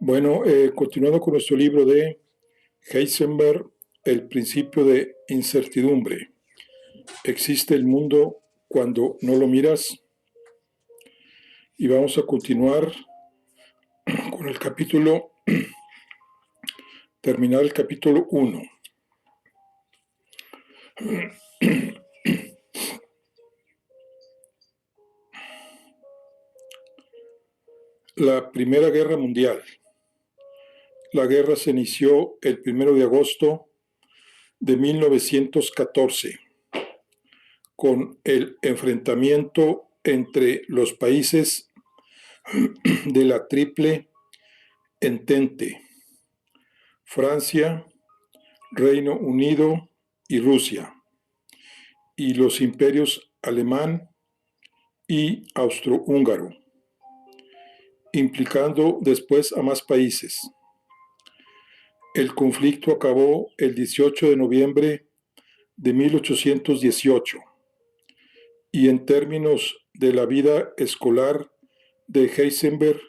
Bueno, continuando con nuestro libro de Heisenberg, El principio de incertidumbre. ¿Existe el mundo cuando no lo miras? Y vamos a continuar con el capítulo, terminar el capítulo 1. La Primera Guerra Mundial. La guerra se inició el 1 de agosto de 1914 con el enfrentamiento entre los países de la Triple Entente: Francia, Reino Unido y Rusia, y los imperios alemán y austrohúngaro, implicando después a más países. El conflicto acabó el 18 de noviembre de 1818 y en términos de la vida escolar de Heisenberg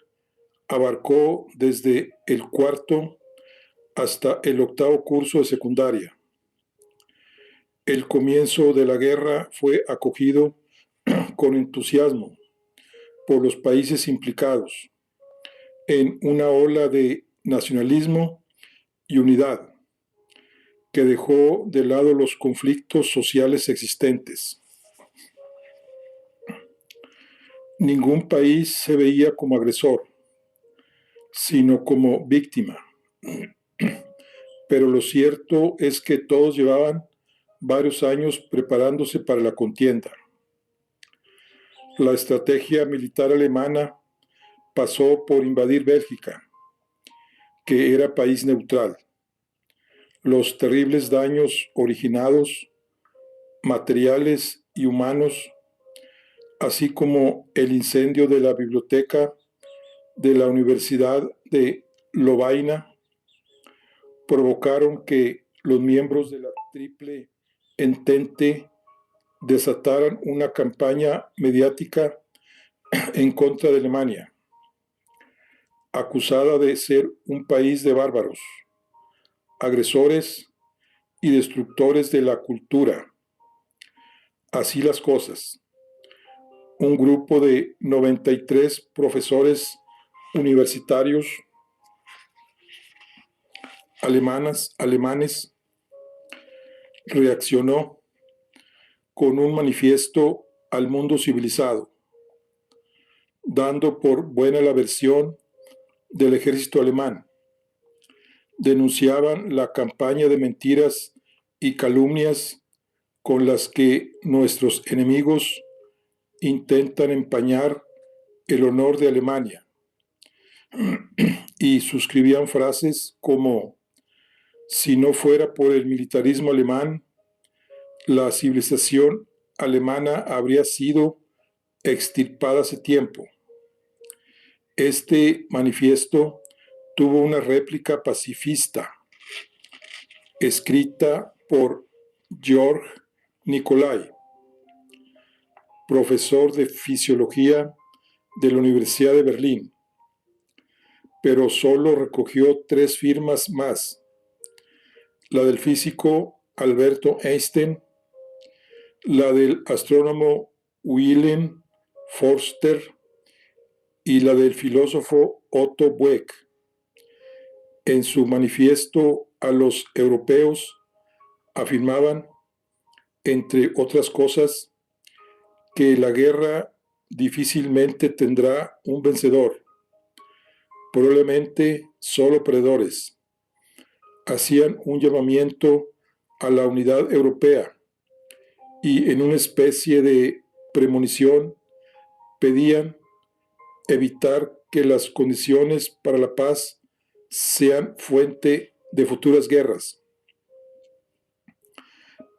abarcó desde el cuarto hasta el octavo curso de secundaria. El comienzo de la guerra fue acogido con entusiasmo por los países implicados en una ola de nacionalismo y unidad que dejó de lado los conflictos sociales existentes. Ningún país se veía como agresor, sino como víctima. Pero lo cierto es que todos llevaban varios años preparándose para la contienda. La estrategia militar alemana pasó por invadir Bélgica, que era país neutral. Los terribles daños originados, materiales y humanos, así como el incendio de la biblioteca de la Universidad de Lovaina, provocaron que los miembros de la Triple Entente desataran una campaña mediática en contra de Alemania, acusada de ser un país de bárbaros, agresores y destructores de la cultura. Así las cosas, un grupo de 93 profesores universitarios alemanes reaccionó con un manifiesto al mundo civilizado, dando por buena la versión del ejército alemán. Denunciaban la campaña de mentiras y calumnias con las que nuestros enemigos intentan empañar el honor de Alemania, y suscribían frases como: si no fuera por el militarismo alemán, la civilización alemana habría sido extirpada hace tiempo. Este manifiesto tuvo una réplica pacifista, escrita por Georg Nicolai, profesor de fisiología de la Universidad de Berlín, pero solo recogió 3 firmas más: la del físico Alberto Einstein, la del astrónomo Wilhelm Forster y la del filósofo Otto Boeck. En su manifiesto a los europeos afirmaban, entre otras cosas, que la guerra difícilmente tendrá un vencedor, probablemente solo perdedores. Hacían un llamamiento a la unidad europea y en una especie de premonición pedían evitar que las condiciones para la paz sean fuente de futuras guerras.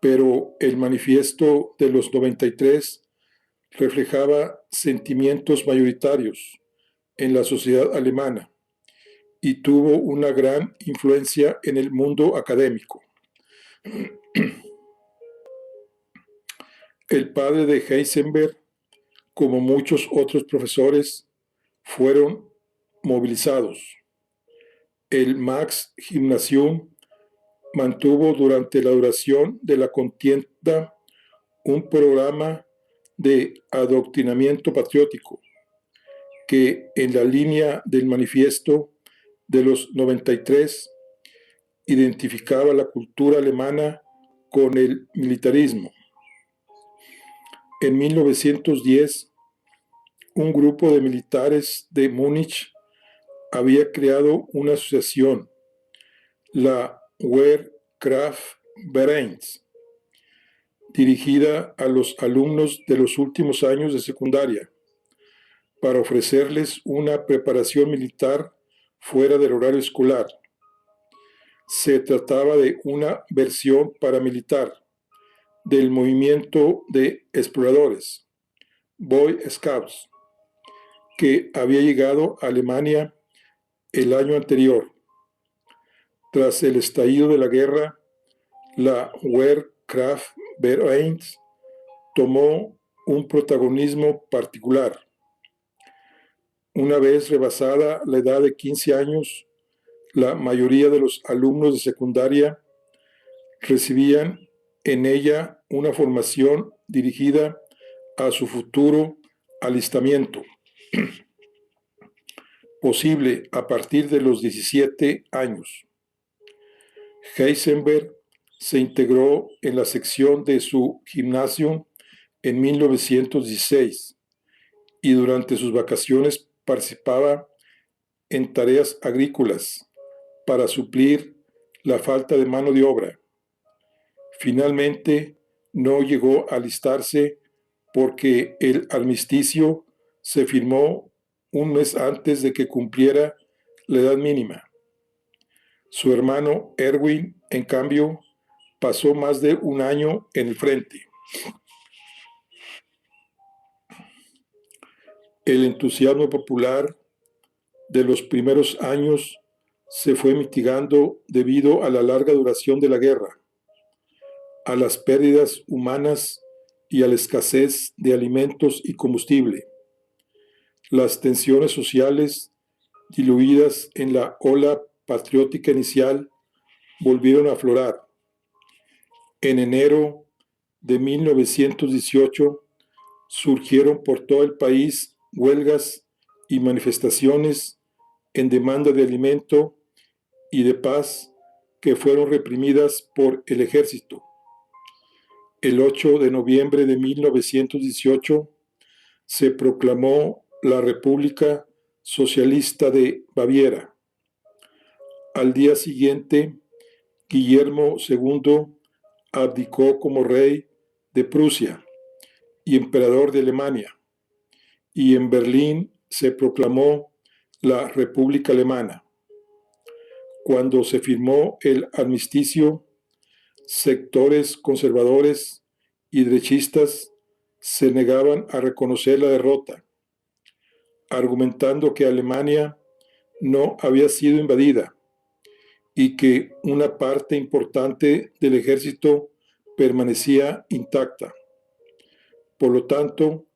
Pero el manifiesto de los 93 reflejaba sentimientos mayoritarios en la sociedad alemana y tuvo una gran influencia en el mundo académico. El padre de Heisenberg, como muchos otros profesores, fueron movilizados. El Max Gymnasium mantuvo durante la duración de la contienda un programa de adoctrinamiento patriótico que, en la línea del manifiesto de los 93, identificaba la cultura alemana con el militarismo. En 1910, un grupo de militares de Múnich había creado una asociación, la Wehrkraftverein, dirigida a los alumnos de los últimos años de secundaria, para ofrecerles una preparación militar fuera del horario escolar. Se trataba de una versión paramilitar del movimiento de exploradores, Boy Scouts, que había llegado a Alemania el año anterior. Tras el estallido de la guerra, la Wehrkraftverein tomó un protagonismo particular. Una vez rebasada la edad de 15 años, la mayoría de los alumnos de secundaria recibían en ella una formación dirigida a su futuro alistamiento, posible a partir de los 17 años. Heisenberg se integró en la sección de su gimnasio en 1916 y durante sus vacaciones participaba en tareas agrícolas para suplir la falta de mano de obra. Finalmente, no llegó a alistarse porque el armisticio se firmó un mes antes de que cumpliera la edad mínima. Su hermano Erwin, en cambio, pasó más de un año en el frente. El entusiasmo popular de los primeros años se fue mitigando debido a la larga duración de la guerra, a las pérdidas humanas y a la escasez de alimentos y combustible. Las tensiones sociales, diluidas en la ola patriótica inicial, volvieron a aflorar. En enero de 1918 surgieron por todo el país huelgas y manifestaciones en demanda de alimento y de paz que fueron reprimidas por el ejército. El 8 de noviembre de 1918 se proclamó la República Socialista de Baviera. Al día siguiente, Guillermo II abdicó como rey de Prusia y emperador de Alemania, y en Berlín se proclamó la República Alemana. Cuando se firmó el armisticio, sectores conservadores y derechistas se negaban a reconocer la derrota, argumentando que Alemania no había sido invadida y que una parte importante del ejército permanecía intacta. Por lo tanto,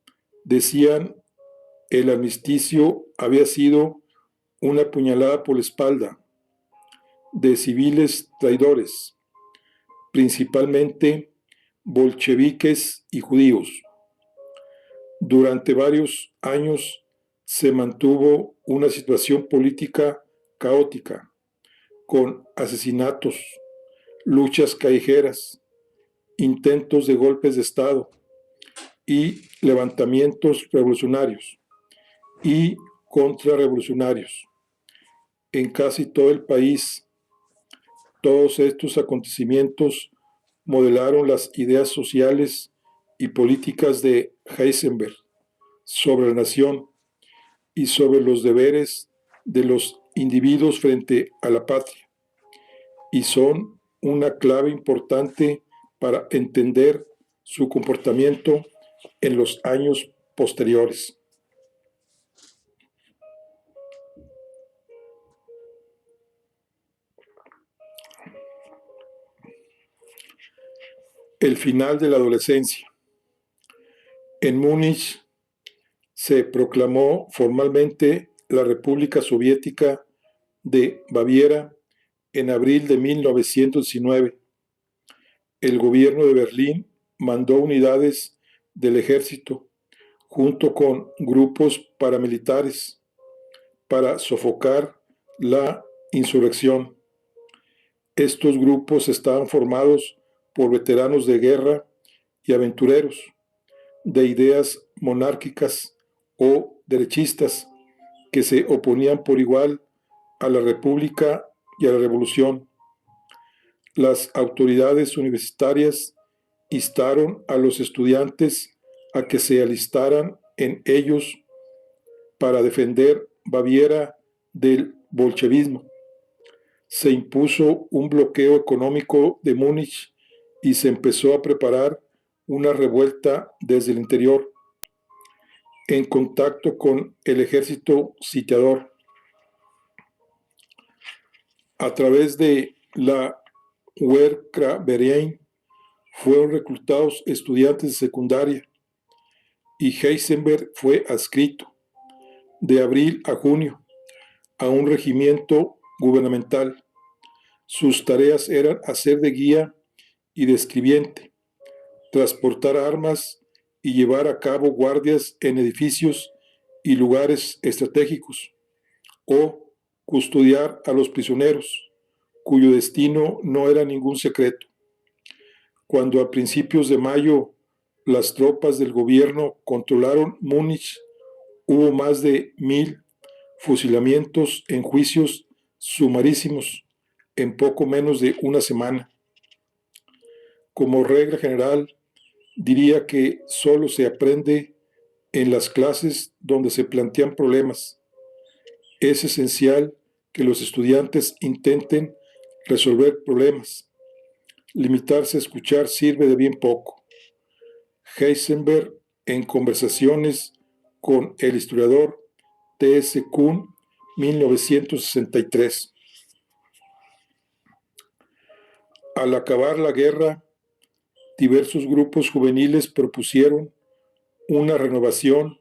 decían, el armisticio había sido una puñalada por la espalda de civiles traidores, principalmente bolcheviques y judíos. Durante varios años se mantuvo una situación política caótica, con asesinatos, luchas callejeras, intentos de golpes de Estado y levantamientos revolucionarios y contrarrevolucionarios. En casi todo el país, todos estos acontecimientos modelaron las ideas sociales y políticas de Heisenberg sobre la nación y sobre los deberes de los individuos frente a la patria, y son una clave importante para entender su comportamiento en los años posteriores. El final de la adolescencia. En Múnich se proclamó formalmente la República Soviética de Baviera en abril de 1919. El gobierno de Berlín mandó unidades del ejército junto con grupos paramilitares para sofocar la insurrección. Estos grupos estaban formados por veteranos de guerra y aventureros de ideas monárquicas o derechistas que se oponían por igual a la República y a la Revolución. Las autoridades universitarias instaron a los estudiantes a que se alistaran en ellos para defender Baviera del bolchevismo. Se impuso un bloqueo económico de Múnich y se empezó a preparar una revuelta desde el interior, en contacto con el ejército sitiador. A través de la Wehrverein fueron reclutados estudiantes de secundaria y Heisenberg fue adscrito de abril a junio a un regimiento gubernamental. Sus tareas eran hacer de guía y de escribiente, transportar armas y llevar a cabo guardias en edificios y lugares estratégicos, o custodiar a los prisioneros, cuyo destino no era ningún secreto. Cuando a principios de mayo las tropas del gobierno controlaron Múnich, hubo más de 1000 fusilamientos en juicios sumarísimos en poco menos de una semana. Como regla general, diría que solo se aprende en las clases donde se plantean problemas. Es esencial que los estudiantes intenten resolver problemas. Limitarse a escuchar sirve de bien poco. Heisenberg, en conversaciones con el historiador T.S. Kuhn, 1963. Al acabar la guerra, diversos grupos juveniles propusieron una renovación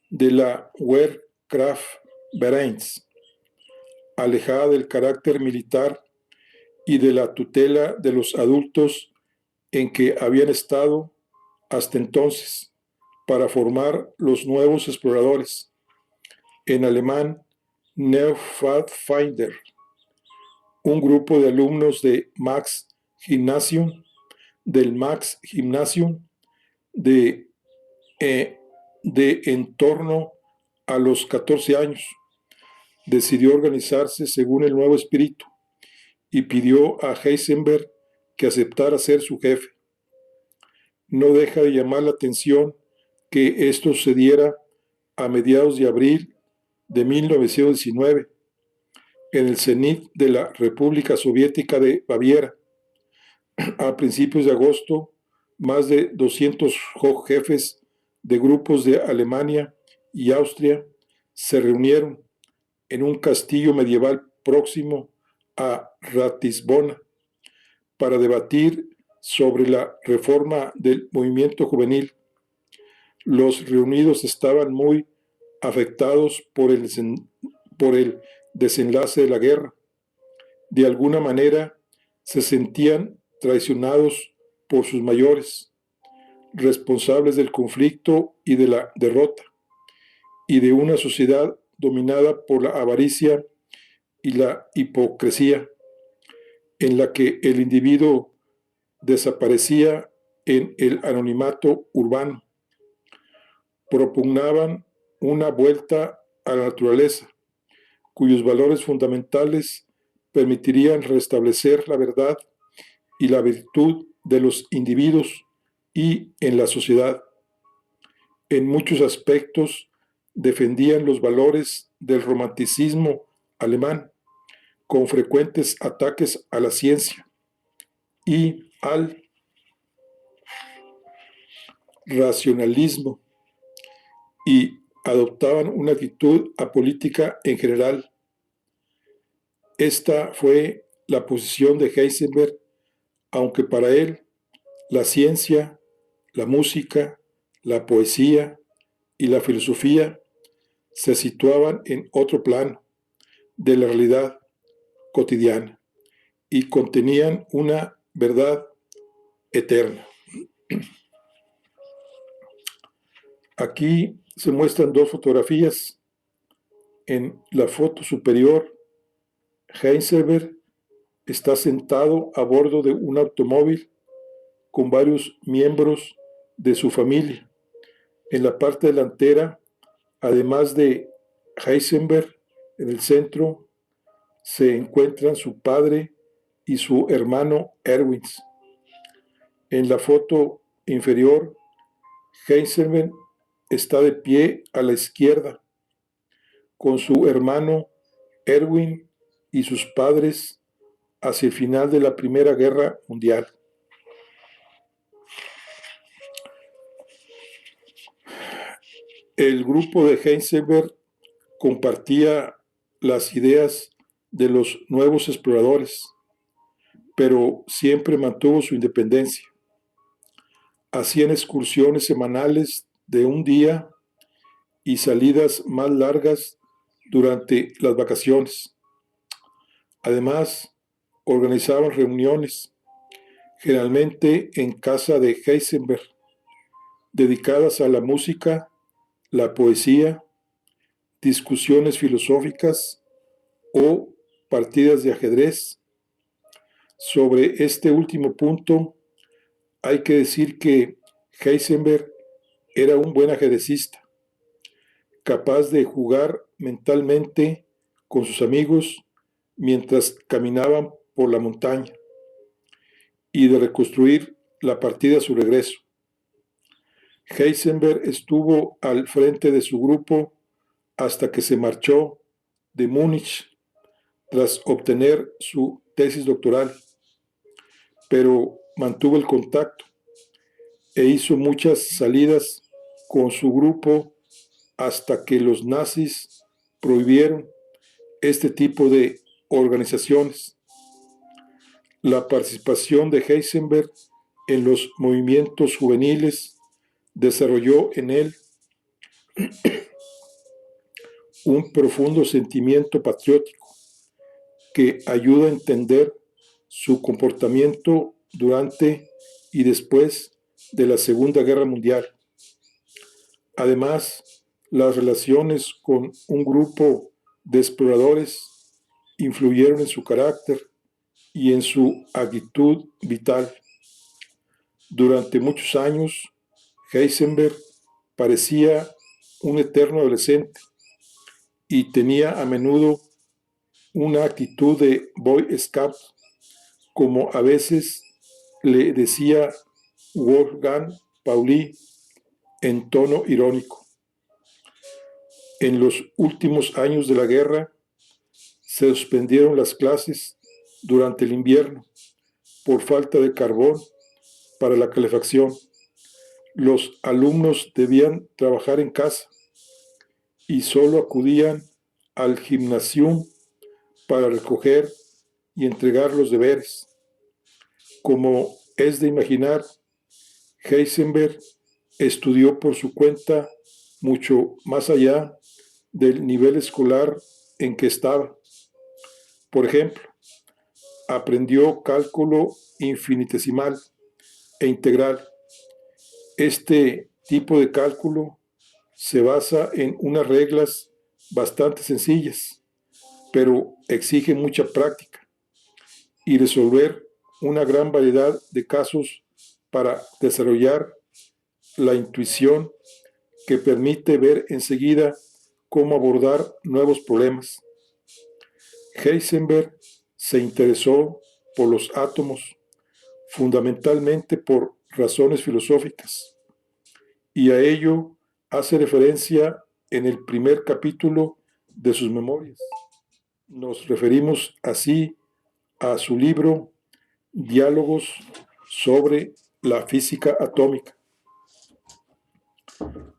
de la Wehrkraftverein, alejada del carácter militar y de la tutela de los adultos en que habían estado hasta entonces, para formar los nuevos exploradores, en alemán Neupfadfinder, un grupo de alumnos de Max Gymnasium, del Max Gymnasium, de en torno a los 14 años. Decidió organizarse según el nuevo espíritu y pidió a Heisenberg que aceptara ser su jefe. No deja de llamar la atención que esto sucediera a mediados de abril de 1919, en el cenit de la República Soviética de Baviera. A principios de agosto, más de 200 jefes de grupos de Alemania y Austria se reunieron en un castillo medieval próximo a Ratisbona para debatir sobre la reforma del movimiento juvenil. Los reunidos estaban muy afectados por el desenlace de la guerra. De alguna manera se sentían traicionados por sus mayores, responsables del conflicto y de la derrota, y de una sociedad dominada por la avaricia y la hipocresía. en la que el individuo desaparecía en el anonimato urbano. Propugnaban una vuelta a la naturaleza, cuyos valores fundamentales permitirían restablecer la verdad y la virtud de los individuos y en la sociedad. En muchos aspectos defendían los valores del romanticismo alemán, con frecuentes ataques a la ciencia y al racionalismo, y adoptaban una actitud apolítica en general. Esta fue la posición de Heisenberg, aunque para él la ciencia, la música, la poesía y la filosofía se situaban en otro plano de la realidad cotidiana y contenían una verdad eterna. Aquí se muestran dos fotografías. En la foto superior, Heisenberg está sentado a bordo de un automóvil con varios miembros de su familia. En la parte delantera, además de Heisenberg, en el centro se encuentran su padre y su hermano Erwin. En la foto inferior, Heisenberg está de pie a la izquierda, con su hermano Erwin y sus padres hacia el final de la Primera Guerra Mundial. El grupo de Heisenberg compartía las ideas de los nuevos exploradores, pero siempre mantuvo su independencia. Hacían excursiones semanales de un día y salidas más largas durante las vacaciones. Además, organizaban reuniones, generalmente en casa de Heisenberg, dedicadas a la música, la poesía, discusiones filosóficas o partidas de ajedrez. Sobre este último punto, hay que decir que Heisenberg era un buen ajedrecista, capaz de jugar mentalmente con sus amigos mientras caminaban por la montaña y de reconstruir la partida a su regreso. Heisenberg estuvo al frente de su grupo hasta que se marchó de Múnich tras obtener su tesis doctoral, pero mantuvo el contacto e hizo muchas salidas con su grupo hasta que los nazis prohibieron este tipo de organizaciones. La participación de Heisenberg en los movimientos juveniles desarrolló en él un profundo sentimiento patriótico que ayuda a entender su comportamiento durante y después de la Segunda Guerra Mundial. Además, las relaciones con un grupo de exploradores influyeron en su carácter y en su actitud vital. Durante muchos años, Heisenberg parecía un eterno adolescente y tenía a menudo una actitud de Boy Scout, como a veces le decía Wolfgang Pauli en tono irónico. En los últimos años de la guerra se suspendieron las clases durante el invierno por falta de carbón para la calefacción. Los alumnos debían trabajar en casa y solo acudían al gimnasio para recoger y entregar los deberes. Como es de imaginar, Heisenberg estudió por su cuenta mucho más allá del nivel escolar en que estaba. Por ejemplo, aprendió cálculo infinitesimal e integral. Este tipo de cálculo se basa en unas reglas bastante sencillas, pero exige mucha práctica y resolver una gran variedad de casos para desarrollar la intuición que permite ver enseguida cómo abordar nuevos problemas. Heisenberg se interesó por los átomos, fundamentalmente por razones filosóficas, y a ello hace referencia en el primer capítulo de sus memorias. Nos referimos así a su libro Diálogos sobre la física atómica.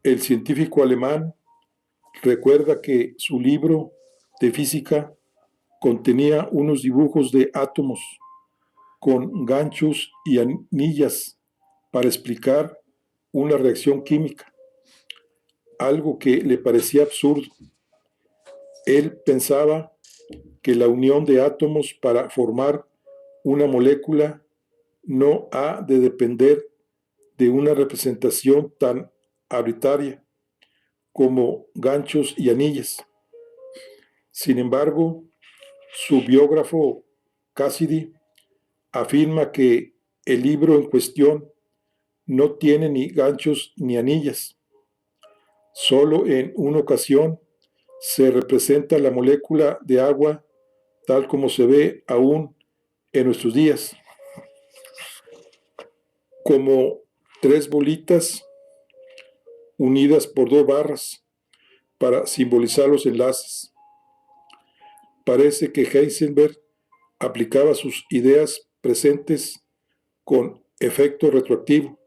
El científico alemán recuerda que su libro de física contenía unos dibujos de átomos con ganchos y anillas para explicar una reacción química, algo que le parecía absurdo. Él pensaba que la unión de átomos para formar una molécula no ha de depender de una representación tan arbitraria como ganchos y anillas. Sin embargo, su biógrafo Cassidy afirma que el libro en cuestión no tiene ni ganchos ni anillas. Solo en una ocasión se representa la molécula de agua tal como se ve aún en nuestros días, como tres bolitas unidas por dos barras para simbolizar los enlaces. Parece que Heisenberg aplicaba sus ideas presentes con efecto retroactivo,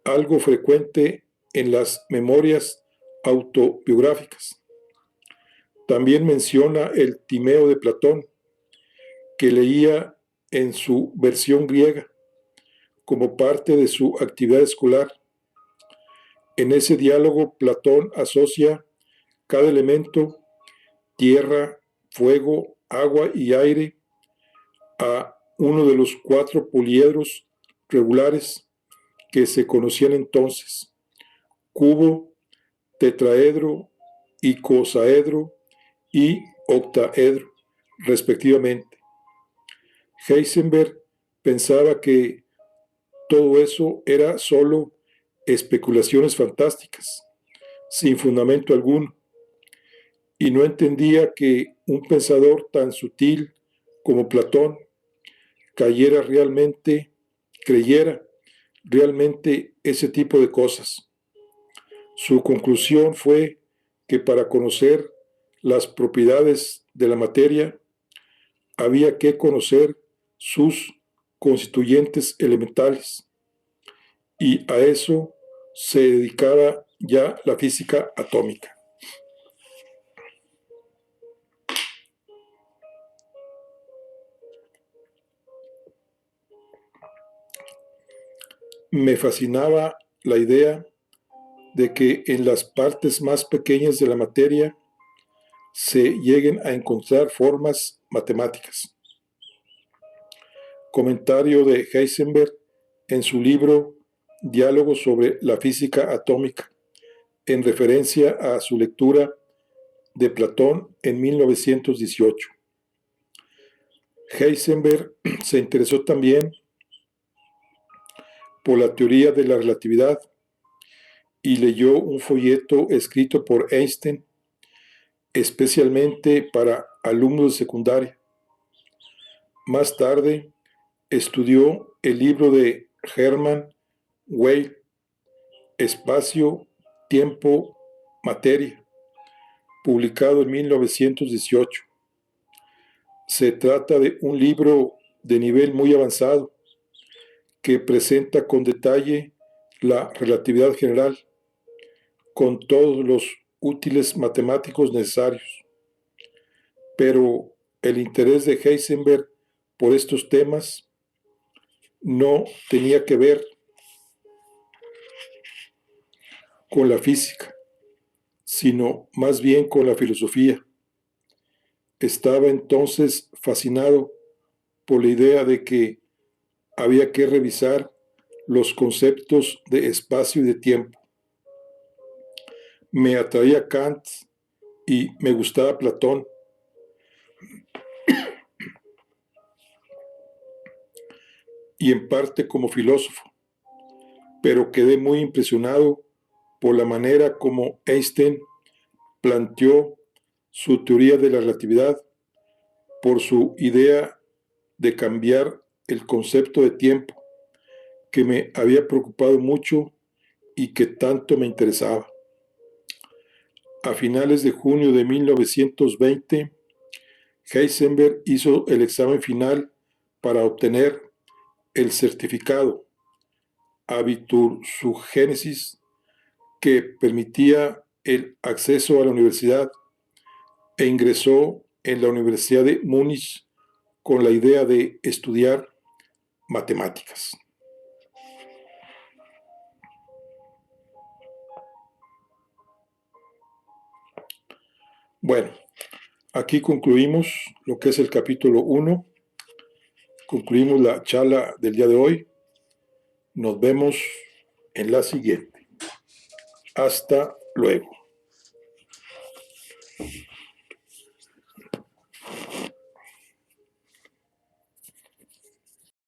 algo frecuente en las memorias autobiográficas. También menciona el Timeo de Platón, que leía en su versión griega como parte de su actividad escolar. En ese diálogo, Platón asocia cada elemento, tierra, fuego, agua y aire, a uno de los cuatro poliedros regulares que se conocían entonces: cubo, tetraedro, icosaedro y octaedro, respectivamente. Heisenberg pensaba que todo eso era solo especulaciones fantásticas, sin fundamento alguno, y no entendía que un pensador tan sutil como Platón creyera realmente ese tipo de cosas. Su conclusión fue que para conocer las propiedades de la materia había que conocer sus constituyentes elementales, y a eso se dedicaba ya la física atómica. Me fascinaba la idea de que en las partes más pequeñas de la materia se lleguen a encontrar formas matemáticas. Comentario de Heisenberg en su libro Diálogos sobre la física atómica, en referencia a su lectura de Platón en 1918. Heisenberg se interesó también por la teoría de la relatividad y leyó un folleto escrito por Einstein especialmente para alumnos de secundaria. Más tarde, estudió el libro de Hermann Weyl, Espacio, Tiempo, Materia, publicado en 1918. Se trata de un libro de nivel muy avanzado que presenta con detalle la relatividad general, con todos los útiles matemáticos necesarios. Pero el interés de Heisenberg por estos temas no tenía que ver con la física, sino más bien con la filosofía. Estaba entonces fascinado por la idea de que había que revisar los conceptos de espacio y de tiempo. Me atraía Kant y me gustaba Platón. y en parte como filósofo, pero quedé muy impresionado por la manera como Einstein planteó su teoría de la relatividad, por su idea de cambiar el concepto de tiempo, que me había preocupado mucho y que tanto me interesaba. A finales de junio de 1920, Heisenberg hizo el examen final para obtener el certificado Abitursugenesis que permitía el acceso a la universidad e ingresó en la Universidad de Múnich con la idea de estudiar matemáticas. Bueno, aquí concluimos lo que es el capítulo 1, concluimos la charla del día de hoy. Nos vemos en la siguiente. Hasta luego.